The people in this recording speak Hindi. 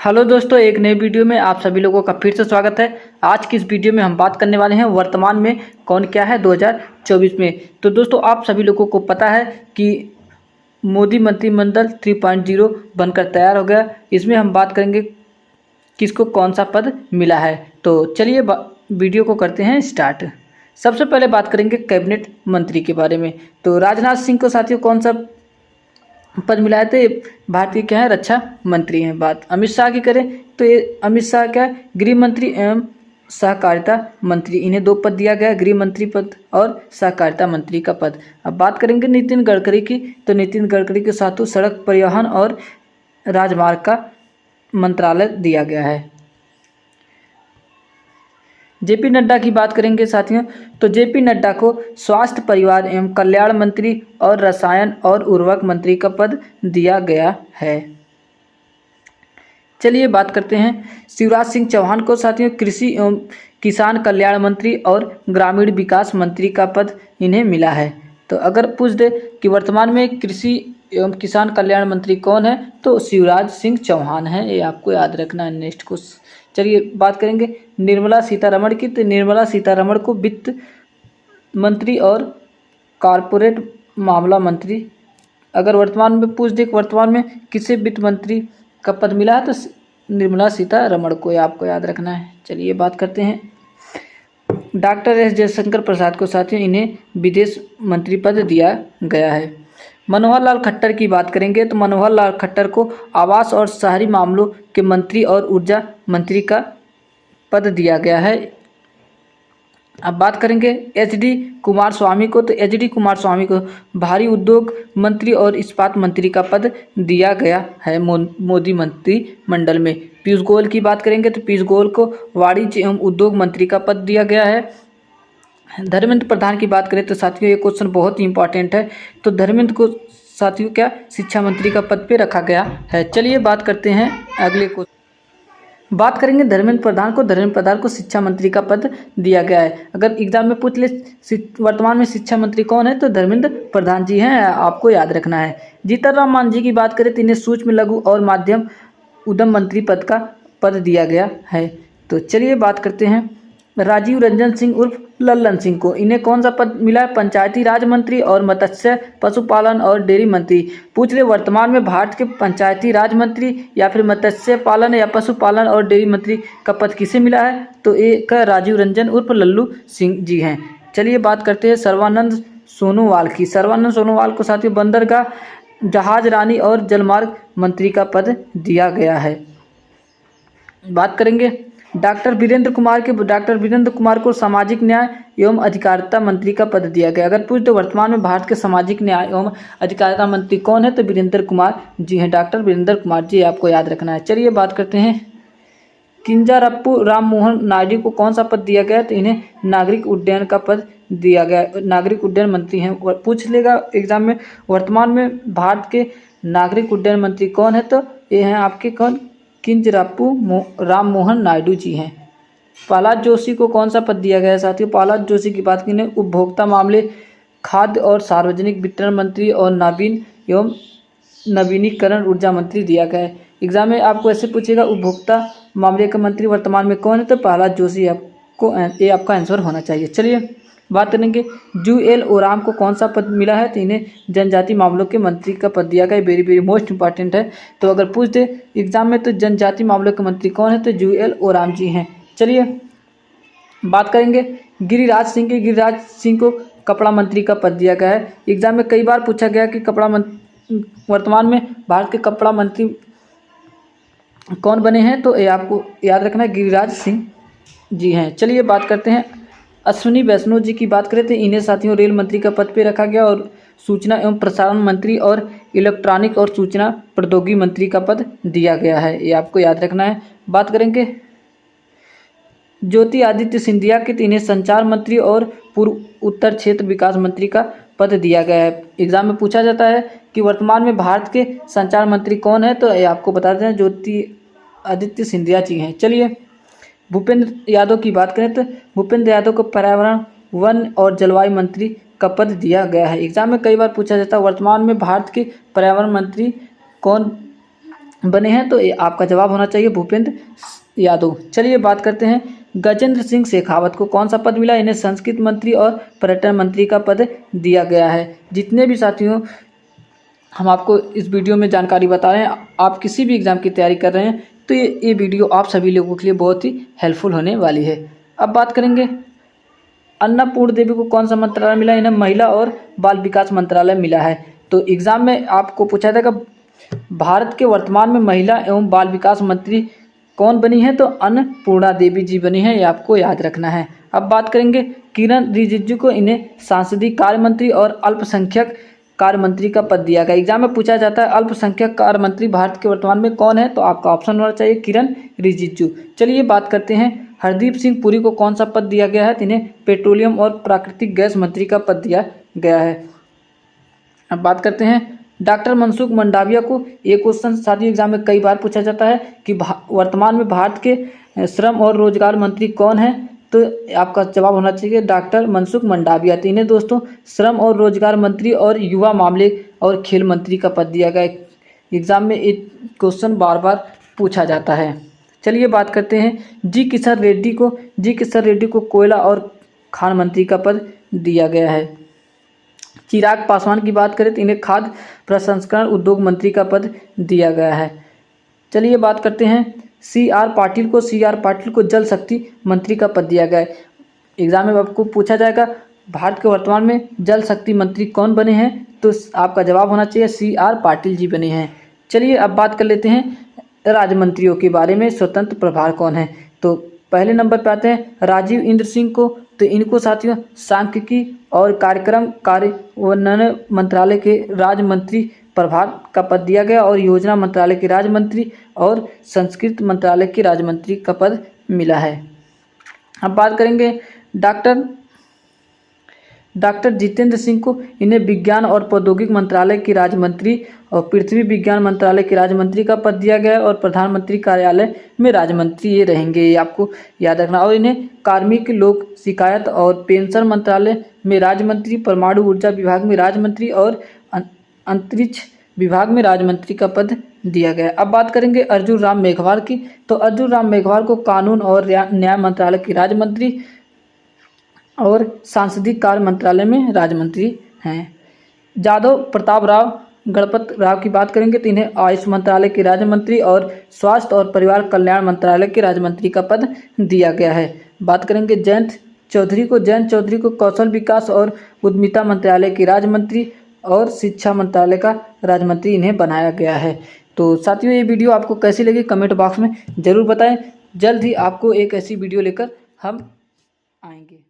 हेलो दोस्तों, एक नई वीडियो में आप सभी लोगों का फिर से स्वागत है। आज की इस वीडियो में हम बात करने वाले हैं वर्तमान में कौन क्या है 2024 में। तो दोस्तों, आप सभी लोगों को पता है कि मोदी मंत्रिमंडल 3.0 बनकर तैयार हो गया। इसमें हम बात करेंगे किसको कौन सा पद मिला है। तो चलिए वीडियो को करते हैं स्टार्ट। सबसे पहले बात करेंगे कैबिनेट मंत्री के बारे में। तो राजनाथ सिंह को साथियों कौन सा पद मिला है? तो ये भारतीय क्या है, रक्षा मंत्री हैं। बात अमित शाह की करें तो ये अमित शाह क्या है, गृह मंत्री एवं सहकारिता मंत्री। इन्हें 2 पद दिया गया है, गृह मंत्री पद और सहकारिता मंत्री का पद। अब बात करेंगे नितिन गडकरी की। तो नितिन गडकरी के साथ सड़क परिवहन और राजमार्ग का मंत्रालय दिया गया है। जेपी नड्डा की बात करेंगे साथियों, तो जेपी नड्डा को स्वास्थ्य परिवार एवं कल्याण मंत्री और रसायन और उर्वरक मंत्री का पद दिया गया है। चलिए बात करते हैं शिवराज सिंह चौहान को साथियों कृषि एवं किसान कल्याण मंत्री और ग्रामीण विकास मंत्री का पद इन्हें मिला है। तो अगर पूछ दे कि वर्तमान में कृषि एवं किसान कल्याण मंत्री कौन है, तो शिवराज सिंह चौहान है। ये आपको याद रखना है। नेक्स्ट को चलिए बात करेंगे निर्मला सीतारमण की। तो निर्मला सीतारमण को वित्त मंत्री और कॉरपोरेट मामला मंत्री, अगर वर्तमान में पूछ दे वर्तमान में किसे वित्त मंत्री का पद मिला है, तो निर्मला सीतारमण को आपको याद रखना है। चलिए बात करते हैं डॉक्टर एस जयशंकर प्रसाद को साथियों, इन्हें विदेश मंत्री पद दिया गया है। मनोहर लाल खट्टर की बात करेंगे तो मनोहर लाल खट्टर को आवास और शहरी मामलों के मंत्री और ऊर्जा मंत्री का पद दिया गया है। अब बात करेंगे एचडी कुमारस्वामी को। तो एचडी कुमारस्वामी को भारी उद्योग मंत्री और इस्पात मंत्री का पद दिया गया है मोदी मंत्रिमंडल में। पीयूष गोयल की बात करेंगे तो पीयूष गोयल को वाणिज्य एवं उद्योग मंत्री का पद दिया गया है। धर्मेंद्र प्रधान की बात करें तो साथियों ये क्वेश्चन बहुत ही इंपॉर्टेंट है। तो धर्मेंद्र को साथियों क्या शिक्षा मंत्री का पद पे रखा गया है। चलिए बात करते हैं अगले को। बात करेंगे धर्मेंद्र प्रधान को। धर्मेंद्र प्रधान को शिक्षा मंत्री का पद दिया गया है। अगर एग्जाम में पूछ ले वर्तमान में शिक्षा मंत्री कौन है, तो धर्मेंद्र प्रधान जी हैं, आपको याद रखना है। जीतन राम मांझी की बात करें तो इन्हें सूक्ष्म लघु और माध्यम उद्यम मंत्री पद का पद दिया गया है। तो चलिए बात करते हैं राजीव रंजन सिंह उर्फ लल्लन सिंह को। इन्हें कौन सा पद मिला है? पंचायती राज मंत्री और मत्स्य पशुपालन और डेयरी मंत्री। पूछ ले वर्तमान में भारत के पंचायती राज मंत्री या फिर मत्स्य पालन या पशुपालन और डेयरी मंत्री का पद किसे मिला है? तो एक राजीव रंजन उर्फ लल्लू सिंह जी हैं। चलिए बात करते हैं सर्बानंद सोनोवाल की। सर्बानंद सोनोवाल को साथियों बंदरगाह, जहाज रानी और जलमार्ग मंत्री का पद दिया गया है। बात करेंगे डॉक्टर वीरेंद्र कुमार के। डॉक्टर वीरेंद्र कुमार को सामाजिक न्याय एवं अधिकारिता मंत्री का पद दिया गया। अगर पूछ तो वर्तमान में भारत के सामाजिक न्याय एवं अधिकारिता मंत्री कौन है, तो वीरेंद्र कुमार जी हैं। डॉक्टर वीरेंद्र कुमार जी आपको याद रखना है। चलिए बात करते हैं किंजारप्पू राम मोहन नायडू को कौन सा पद दिया गया, तो इन्हें नागरिक उड्डयन का पद दिया गया। नागरिक उड्डयन मंत्री हैं। पूछ लेगा एग्जाम में वर्तमान में भारत के नागरिक उड्डयन मंत्री कौन है, तो ये हैं आपके कौन, किंजराप्पू राम मोहन नायडू जी हैं। प्रहलाद जोशी को कौन सा पद दिया गया है साथियों? प्रहलाद जोशी की बात की उपभोक्ता मामले, खाद्य और सार्वजनिक वितरण मंत्री और नवीन एवं नवीनीकरण ऊर्जा मंत्री दिया गया है। एग्जाम में आपको ऐसे पूछेगा उपभोक्ता मामले का मंत्री वर्तमान में कौन है, तो प्रहलाद जोशी आपको ये आपका आंसर होना चाहिए। चलिए बात करेंगे जूएल ओराम को कौन सा पद मिला है, तो इन्हें जनजाति मामलों के मंत्री का पद दिया गया है। वेरी वेरी मोस्ट इंपॉर्टेंट है। तो अगर पूछ दे एग्जाम में तो जनजाति मामलों के मंत्री कौन है, तो जूएल ओराम जी हैं। चलिए बात करेंगे गिरिराज सिंह की। गिरिराज सिंह को कपड़ा मंत्री का पद दिया गया है। एग्जाम में कई बार पूछा गया कि वर्तमान में भारत के कपड़ा मंत्री कौन बने हैं, तो ये आपको याद रखना है, गिरिराज सिंह जी हैं। चलिए बात करते हैं अश्विनी वैष्णव जी की। बात करें तो इन्हें साथियों रेल मंत्री का पद पे रखा गया और सूचना एवं प्रसारण मंत्री और इलेक्ट्रॉनिक और सूचना प्रौद्योगिकी मंत्री का पद दिया गया है। ये आपको याद रखना है। बात करेंगे ज्योति आदित्य सिंधिया के, तो इन्हें संचार मंत्री और पूर्व उत्तर क्षेत्र विकास मंत्री का पद दिया गया है। एग्जाम में पूछा जाता है कि वर्तमान में भारत के संचार मंत्री कौन है, तो ये आपको बता दें ज्योति आदित्य सिंधिया जी हैं। चलिए भूपेंद्र यादव की बात करें तो भूपेंद्र यादव को पर्यावरण, वन और जलवायु मंत्री का पद दिया गया है। एग्जाम में कई बार पूछा जाता है वर्तमान में भारत के पर्यावरण मंत्री कौन बने हैं? तो ये आपका जवाब होना चाहिए भूपेंद्र यादव। चलिए बात करते हैं, गजेंद्र सिंह शेखावत को कौन सा पद मिला? इन्हें संस्कृति मंत्री और पर्यटन मंत्री का पद दिया गया है। जितने भी साथियों हम आपको इस वीडियो में जानकारी बता रहे हैं, आप किसी भी एग्ज़ाम की तैयारी कर रहे हैं तो ये वीडियो आप सभी लोगों के लिए बहुत ही हेल्पफुल होने वाली है। अब बात करेंगे, अन्नपूर्ण देवी को कौन सा मंत्रालय मिला? इन्हें महिला और बाल विकास मंत्रालय मिला है। तो एग्ज़ाम में आपको पूछा था कि भारत के वर्तमान में महिला एवं बाल विकास मंत्री कौन बनी है? तो अन्नपूर्णा देवी जी बनी है, ये आपको याद रखना है। अब बात करेंगे, किरण रिजिजू को इन्हें संसदीय कार्य मंत्री और अल्पसंख्यक कार्य मंत्री का पद दिया गया। एग्जाम में पूछा जाता है अल्पसंख्यक कार्य मंत्री भारत के वर्तमान में कौन है? तो आपका ऑप्शन होना चाहिए किरण रिजिजू। चलिए बात करते हैं, हरदीप सिंह पुरी को कौन सा पद दिया गया है? तो इन्हें पेट्रोलियम और प्राकृतिक गैस मंत्री का पद दिया गया है। अब बात करते हैं, डॉक्टर मनसुख मंडाविया को, ये क्वेश्चन साथियों एग्जाम में कई बार पूछा जाता है कि वर्तमान में भारत के श्रम और रोजगार मंत्री कौन है? तो आपका जवाब होना चाहिए डॉक्टर मनसुख मंडाविया। तो इन्हें दोस्तों श्रम और रोजगार मंत्री और युवा मामले और खेल मंत्री का पद दिया गया। एग्जाम में एक क्वेश्चन बार बार पूछा जाता है। चलिए बात करते हैं, जी किशन रेड्डी को कोयला और खान मंत्री का पद दिया गया है। चिराग पासवान की बात करें तो इन्हें खाद्य प्रसंस्करण उद्योग मंत्री का पद दिया गया है। चलिए बात करते हैं, सी आर पाटिल को जल शक्ति मंत्री का पद दिया गया है। एग्जाम में आपको पूछा जाएगा भारत के वर्तमान में जल शक्ति मंत्री कौन बने हैं? तो आपका जवाब होना चाहिए सी आर पाटिल जी बने हैं। चलिए अब बात कर लेते हैं राज्य मंत्रियों के बारे में, स्वतंत्र प्रभार कौन है? तो पहले नंबर पर आते हैं राजीव इंद्र सिंह को। तो इनको साथियों सांख्यिकी और कार्यक्रम कार्यान्वयन मंत्रालय के राज्य मंत्री प्रभार का पद दिया गया और योजना मंत्रालय के राज्य मंत्री और संस्कृति मंत्रालय के राज्य मंत्री का पद मिला है। अब बात करेंगे डॉक्टर जितेंद्र सिंह को, इन्हें विज्ञान और प्रौद्योगिकी मंत्रालय के राज्य मंत्री और पृथ्वी विज्ञान मंत्रालय के राज्य मंत्री का पद दिया गया है और प्रधानमंत्री कार्यालय में राज्य मंत्री ये रहेंगे, ये आपको याद रखना। और इन्हें कार्मिक लोक शिकायत और पेंशन मंत्रालय में राज्य मंत्री, परमाणु ऊर्जा विभाग में राज्य मंत्री और अंतरिक्ष विभाग में राज्य मंत्री का पद दिया गया। अब बात करेंगे अर्जुन राम मेघवाल की। तो अर्जुन राम मेघवाल को कानून और न्याय मंत्रालय के राज्य मंत्री और संसदीय कार्य मंत्रालय में राज्य मंत्री हैं। जादव प्रताप राव गणपत राव की बात करेंगे तो इन्हें आयुष मंत्रालय के राज्य मंत्री और स्वास्थ्य और परिवार कल्याण मंत्रालय के राज्य मंत्री का पद दिया गया है। बात करेंगे जयंत चौधरी को कौशल विकास और उद्यमिता मंत्रालय के राज्य मंत्री और शिक्षा मंत्रालय का राज्य मंत्री इन्हें बनाया गया है। तो साथियों ये वीडियो आपको कैसी लगी कमेंट बॉक्स में ज़रूर बताएं। जल्द ही आपको एक ऐसी वीडियो लेकर हम आएंगे।